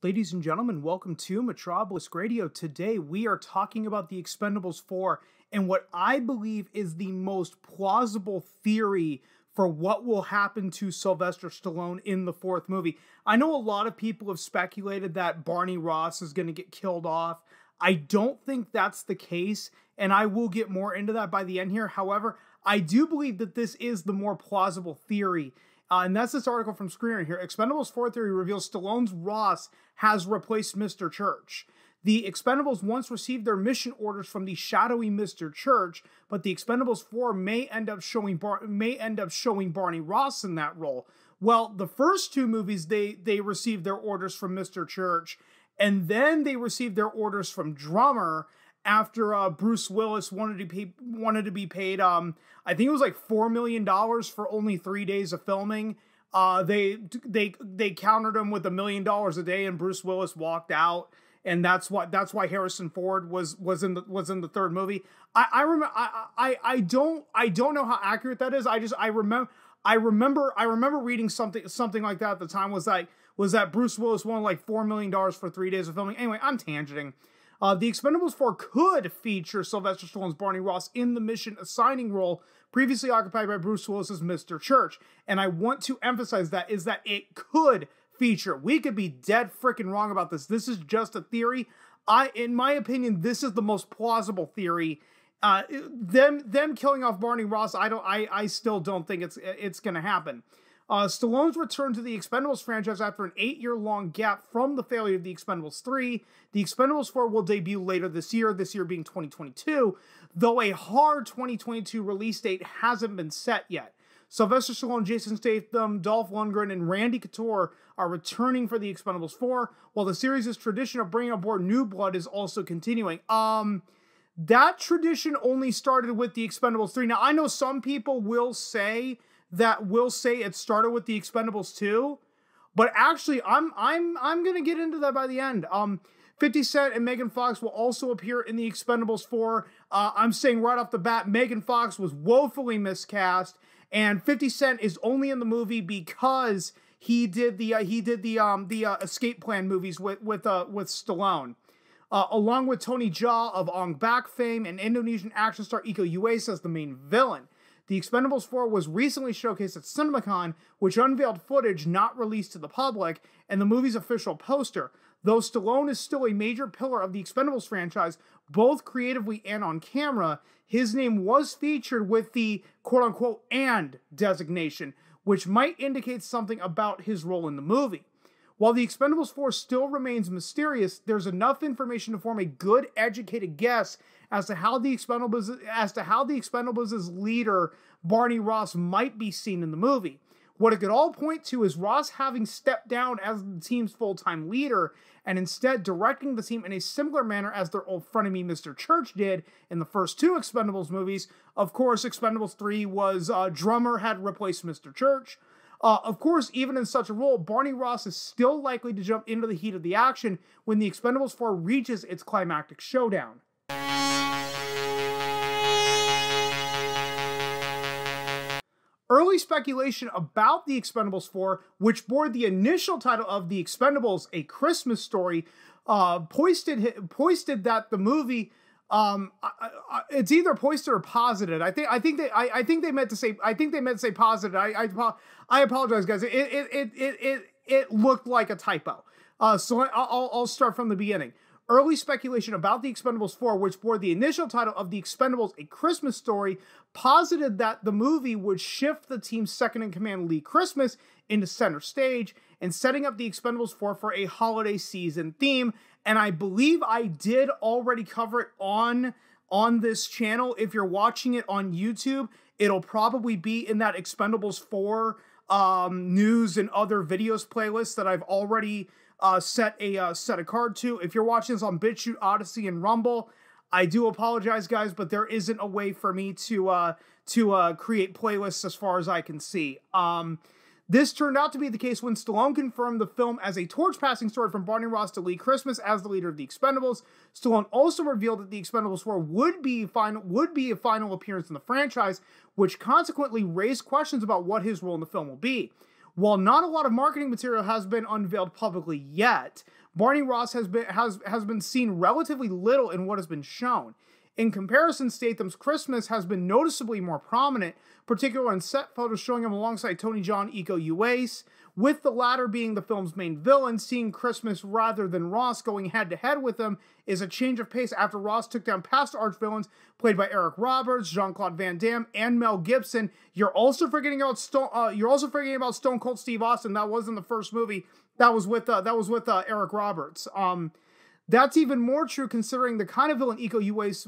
Ladies and gentlemen, welcome to Metropolis Radio. Today we are talking about the Expendables 4 and what I believe is the most plausible theory for what will happen to Sylvester Stallone in the fourth movie. I know a lot of people have speculated that Barney Ross is going to get killed off. I don't think that's the case, and I will get more into that by the end here. However, I do believe that this is the more plausible theory. And that's this article from Screener here. Expendables 4 theory reveals Stallone's Ross has replaced Mr. Church. The Expendables once received their mission orders from the shadowy Mr. Church, but the Expendables 4 may end up showing Barney Ross in that role. Well, the first two movies, they received their orders from Mr. Church, and then they received their orders from Drummer after Bruce Willis wanted to be paid, I think it was like $4 million for only 3 days of filming. They countered him with $1 million a day, and Bruce Willis walked out, and that's why Harrison Ford was in the third movie. I don't know how accurate that is. I remember reading something like that at the time. Was that Bruce Willis wanted like $4 million for 3 days of filming? Anyway, I'm tangenting. The Expendables 4 could feature Sylvester Stallone's Barney Ross in the mission assigning role previously occupied by Bruce Willis as Mr. Church. And I want to emphasize that it could feature. We could be dead freaking wrong about this. This is just a theory. In my opinion, this is the most plausible theory. Them killing off Barney Ross, I still don't think it's going to happen. Stallone's return to the Expendables franchise after an 8-year-long gap from the failure of the Expendables 3. The Expendables 4 will debut later this year being 2022, though a hard 2022 release date hasn't been set yet. Sylvester Stallone, Jason Statham, Dolph Lundgren, and Randy Couture are returning for the Expendables 4, while the series' tradition of bringing aboard new blood is also continuing. That tradition only started with the Expendables 3. Now, I know some people will say it started with the Expendables 2, but actually I'm gonna get into that by the end. 50 Cent and Megan Fox will also appear in the Expendables 4. I'm saying right off the bat, Megan Fox was woefully miscast, and 50 Cent is only in the movie because he did the Escape Plan movies with Stallone. Along with Tony Jaa of Ong Bak fame and Indonesian action star Iko Uwais as the main villain. The Expendables 4 was recently showcased at CinemaCon, which unveiled footage not released to the public, and the movie's official poster. Though Stallone is still a major pillar of the Expendables franchise, both creatively and on camera, his name was featured with the quote-unquote "and" designation, which might indicate something about his role in the movie. While the Expendables 4 still remains mysterious, there's enough information to form a good, educated guess as to how the Expendables' leader, Barney Ross, might be seen in the movie. What it could all point to is Ross having stepped down as the team's full-time leader and instead directing the team in a similar manner as their old frenemy Mr. Church did in the first two Expendables movies. Of course, Expendables 3 was Drummer had replaced Mr. Church. Of course, even in such a role, Barney Ross is still likely to jump into the heat of the action when the Expendables 4 reaches its climactic showdown. Early speculation about the Expendables 4, which bore the initial title of The Expendables: A Christmas Story, posted that the movie, it's either posted or posited. I think they meant to say posited. I apologize, guys. It looked like a typo. So I'll start from the beginning. Early speculation about the Expendables 4, which bore the initial title of The Expendables: A Christmas Story, posited that the movie would shift the team's second-in-command, Lee Christmas, into center stage and setting up the Expendables 4 for a holiday season theme. And I believe I did already cover it on this channel. If you're watching it on YouTube, it'll probably be in that Expendables 4 news and other videos playlist that I've already set a card to. If you're watching this on BitChute, Odyssey, and Rumble, I do apologize, guys, but there isn't a way for me to create playlists as far as I can see. This turned out to be the case when Stallone confirmed the film as a torch-passing story from Barney Ross to Lee Christmas as the leader of the Expendables. Stallone also revealed that the Expendables 4 would be a final appearance in the franchise, which consequently raised questions about what his role in the film will be. While not a lot of marketing material has been unveiled publicly yet, Barney Ross has been seen relatively little in what has been shown. In comparison, Statham's Christmas has been noticeably more prominent, particularly in set photos showing him alongside Tony Jaa and Iko Uwais, with the latter being the film's main villain. Seeing Christmas rather than Ross going head-to-head with him is a change of pace after Ross took down past arch-villains played by Eric Roberts, Jean-Claude Van Damme, and Mel Gibson. You're also forgetting about Stone Cold Steve Austin. That wasn't the first movie. That was with Eric Roberts. That's even more true considering the kind of villain Iko Uwais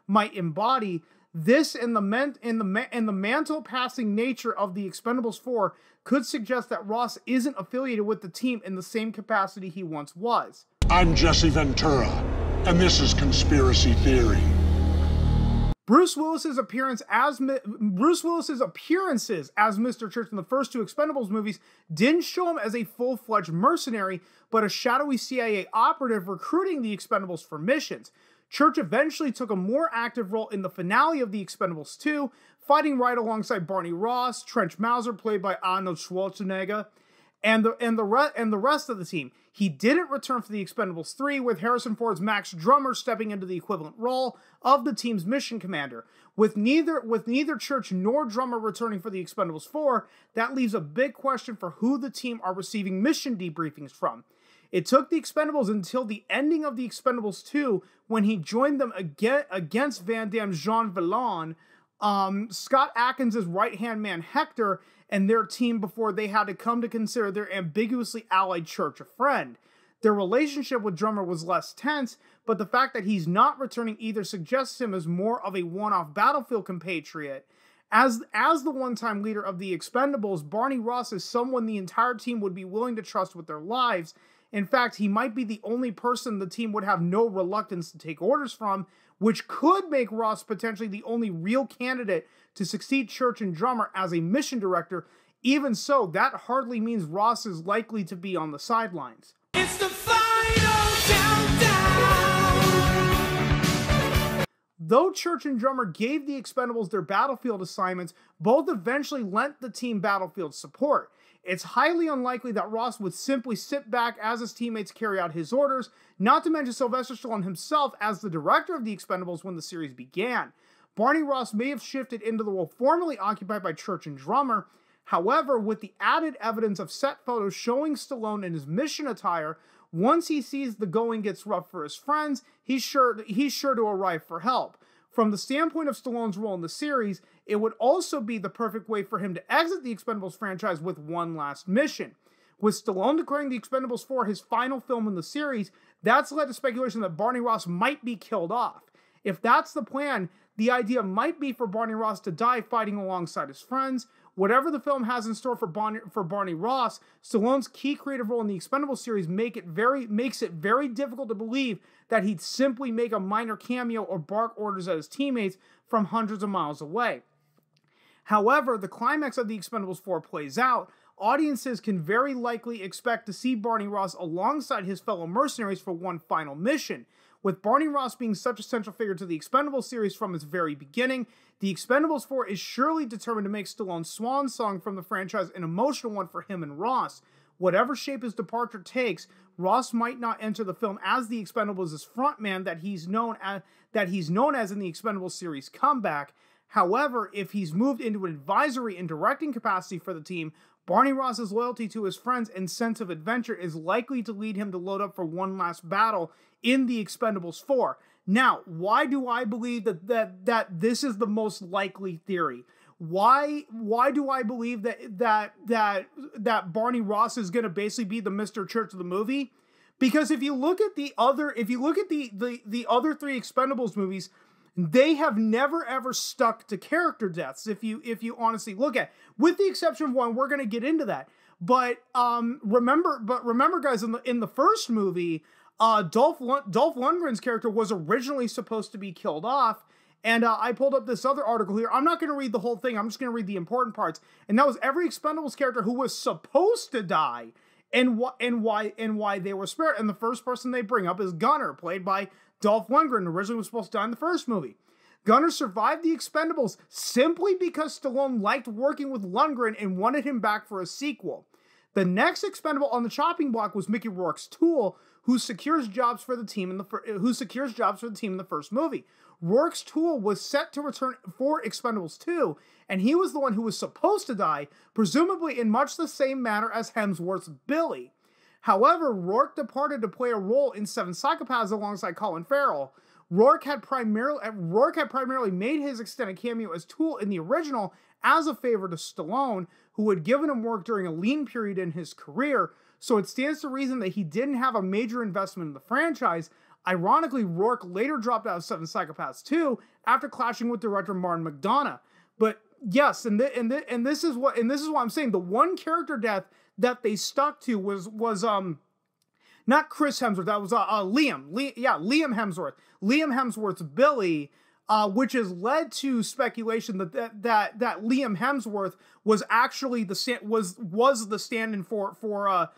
might embody. This and the mantle passing nature of the Expendables 4 could suggest that Ross isn't affiliated with the team in the same capacity he once was. I'm Jesse Ventura, and this is Conspiracy Theory. Bruce Willis's appearances as Mr. Church in the first two Expendables movies didn't show him as a full-fledged mercenary, but a shadowy CIA operative recruiting the Expendables for missions. Church eventually took a more active role in the finale of the Expendables 2, fighting right alongside Barney Ross, Trench Mauser, played by Arnold Schwarzenegger, and the rest of the team. He didn't return for the Expendables 3, with Harrison Ford's Max Drummer stepping into the equivalent role of the team's mission commander. With neither Church nor Drummer returning for the Expendables 4, that leaves a big question for who the team are receiving mission debriefings from. It took the Expendables until the ending of the Expendables 2 when he joined them against Van Damme's Jean Valjean, Scott Adkins' right-hand man Hector, and their team before they had to come to consider their ambiguously allied Church a friend. Their relationship with Drummer was less tense, but the fact that he's not returning either suggests him as more of a one-off battlefield compatriot. As the one-time leader of the Expendables, Barney Ross is someone the entire team would be willing to trust with their lives. In fact, he might be the only person the team would have no reluctance to take orders from, which could make Ross potentially the only real candidate to succeed Church and Drummer as a mission director. Even so, that hardly means Ross is likely to be on the sidelines. It's the final countdown! Though Church and Drummer gave the Expendables their battlefield assignments, both eventually lent the team battlefield support. It's highly unlikely that Ross would simply sit back as his teammates carry out his orders, not to mention Sylvester Stallone himself as the director of the Expendables when the series began. Barney Ross may have shifted into the role formerly occupied by Church and Drummer. However, with the added evidence of set photos showing Stallone in his mission attire, once he sees the going gets rough for his friends, he's sure to arrive for help. From the standpoint of Stallone's role in the series, it would also be the perfect way for him to exit the Expendables franchise with one last mission. With Stallone declaring the Expendables 4 his final film in the series, that's led to speculation that Barney Ross might be killed off. If that's the plan, the idea might be for Barney Ross to die fighting alongside his friends. Whatever the film has in store for Barney Ross, Stallone's key creative role in the Expendables series makes it very difficult to believe that he'd simply make a minor cameo or bark orders at his teammates from hundreds of miles away. However, the climax of the Expendables 4 plays out. Audiences can very likely expect to see Barney Ross alongside his fellow mercenaries for one final mission. With Barney Ross being such a central figure to the Expendables series from its very beginning, the Expendables 4 is surely determined to make Stallone's swan song from the franchise an emotional one for him and Ross. Whatever shape his departure takes, Ross might not enter the film as the Expendables' frontman that he's known as in the Expendables series comeback. However, if he's moved into an advisory and directing capacity for the team, Barney Ross's loyalty to his friends and sense of adventure is likely to lead him to load up for one last battle in the Expendables 4. Now, why do I believe that this is the most likely theory? Why do I believe that Barney Ross is going to basically be the Mr. Church of the movie? Because if you look at the other three Expendables movies, they have never ever stuck to character deaths. If you honestly look at, with the exception of one, we're going to get into that. But remember, guys, in the first movie, Dolph Lundgren's character was originally supposed to be killed off. And I pulled up this other article here. I'm not going to read the whole thing. I'm just going to read the important parts. And that was every Expendables character who was supposed to die and why they were spared. And the first person they bring up is Gunner, played by Dolph Lundgren, originally was supposed to die in the first movie. Gunnar survived the Expendables simply because Stallone liked working with Lundgren and wanted him back for a sequel. The next Expendable on the chopping block was Mickey Rourke's Tool, who secures jobs for the team in the first movie. Rourke's Tool was set to return for Expendables 2, and he was the one who was supposed to die, presumably in much the same manner as Hemsworth's Billy. However, Rourke departed to play a role in Seven Psychopaths alongside Colin Farrell. Rourke had primarily made his extended cameo as Tool in the original as a favor to Stallone, who had given him work during a lean period in his career, so it stands to reason that he didn't have a major investment in the franchise. Ironically, Rourke later dropped out of Seven Psychopaths 2 after clashing with director Martin McDonagh. But yes, and this is what I'm saying. The one character death that they stuck to was not Chris Hemsworth. That was Liam Hemsworth. Liam Hemsworth's Billy, which has led to speculation that Liam Hemsworth was actually the stand-in for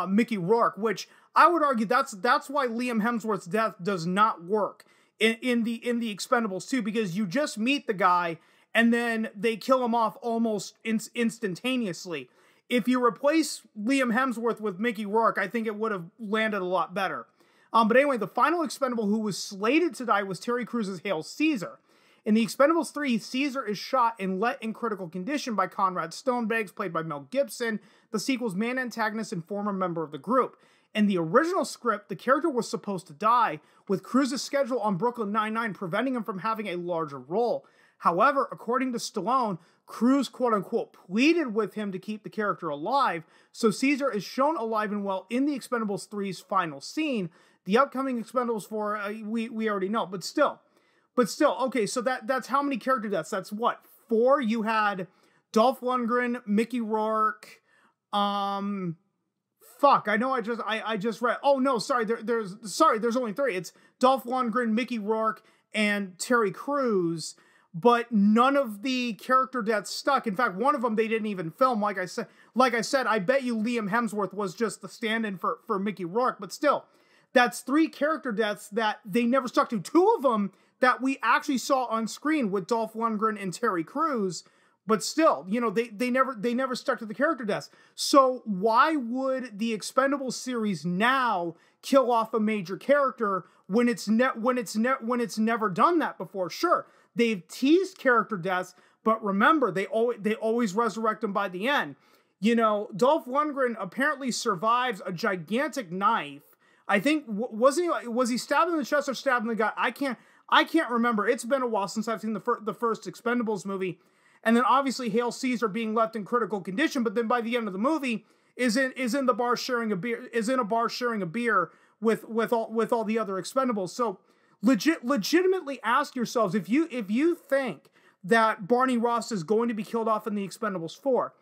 Mickey Rourke, which I would argue that's why Liam Hemsworth's death does not work in the Expendables 2, because you just meet the guy and then they kill him off almost instantaneously. If you replace Liam Hemsworth with Mickey Rourke, I think it would have landed a lot better. But anyway, the final Expendable who was slated to die was Terry Crews's Hail Caesar. In the Expendables 3, Caesar is shot and let in critical condition by Conrad Stonebanks, played by Mel Gibson, the sequel's main antagonist and former member of the group. In the original script, the character was supposed to die, with Crews's schedule on Brooklyn Nine-Nine preventing him from having a larger role. However, according to Stallone, Crews, quote-unquote, pleaded with him to keep the character alive, so Caesar is shown alive and well in the Expendables 3's final scene. The upcoming Expendables 4, we already know, but still, okay, so that's how many character deaths? That's what, 4? You had Dolph Lundgren, Mickey Rourke, fuck, I know I just read, oh no, sorry, there's only 3. It's Dolph Lundgren, Mickey Rourke, and Terry Crews. But none of the character deaths stuck. In fact, one of them they didn't even film. Like I said, I bet you Liam Hemsworth was just the stand-in for Mickey Rourke. But still, that's 3 character deaths that they never stuck to. 2 of them that we actually saw on screen with Dolph Lundgren and Terry Crews. But still, you know, they never stuck to the character deaths. So why would the Expendables series now kill off a major character when it's never done that before? Sure. They've teased character deaths, but remember, they always resurrect them by the end. You know, Dolph Lundgren apparently survives a gigantic knife. I think was he stabbed in the chest or stabbed in the gut? I can't remember. It's been a while since I've seen the first Expendables movie, and then obviously Hail Caesar being left in critical condition. But then by the end of the movie, is in a bar sharing a beer with all the other Expendables. So legitimately ask yourselves, if you think that Barney Ross is going to be killed off in the Expendables 4,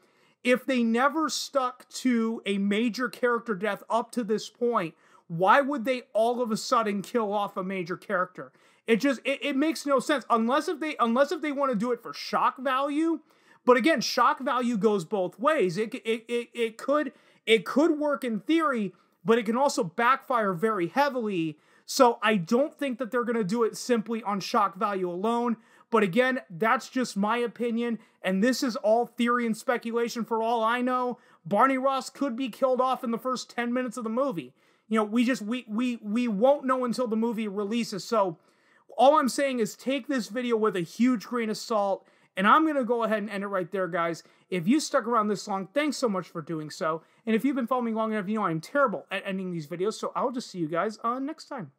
if they never stuck to a major character death up to this point, why would they all of a sudden kill off a major character? It makes no sense unless if they want to do it for shock value. But again, shock value goes both ways. It could work in theory, but it can also backfire very heavily. So I don't think that they're going to do it simply on shock value alone. But again, that's just my opinion. And this is all theory and speculation for all I know. Barney Ross could be killed off in the first 10 minutes of the movie. You know, we won't know until the movie releases. So all I'm saying is take this video with a huge grain of salt. And I'm going to go ahead and end it right there, guys. If you stuck around this long, thanks so much for doing so. And if you've been following me long enough, you know I'm terrible at ending these videos. So I'll just see you guys next time.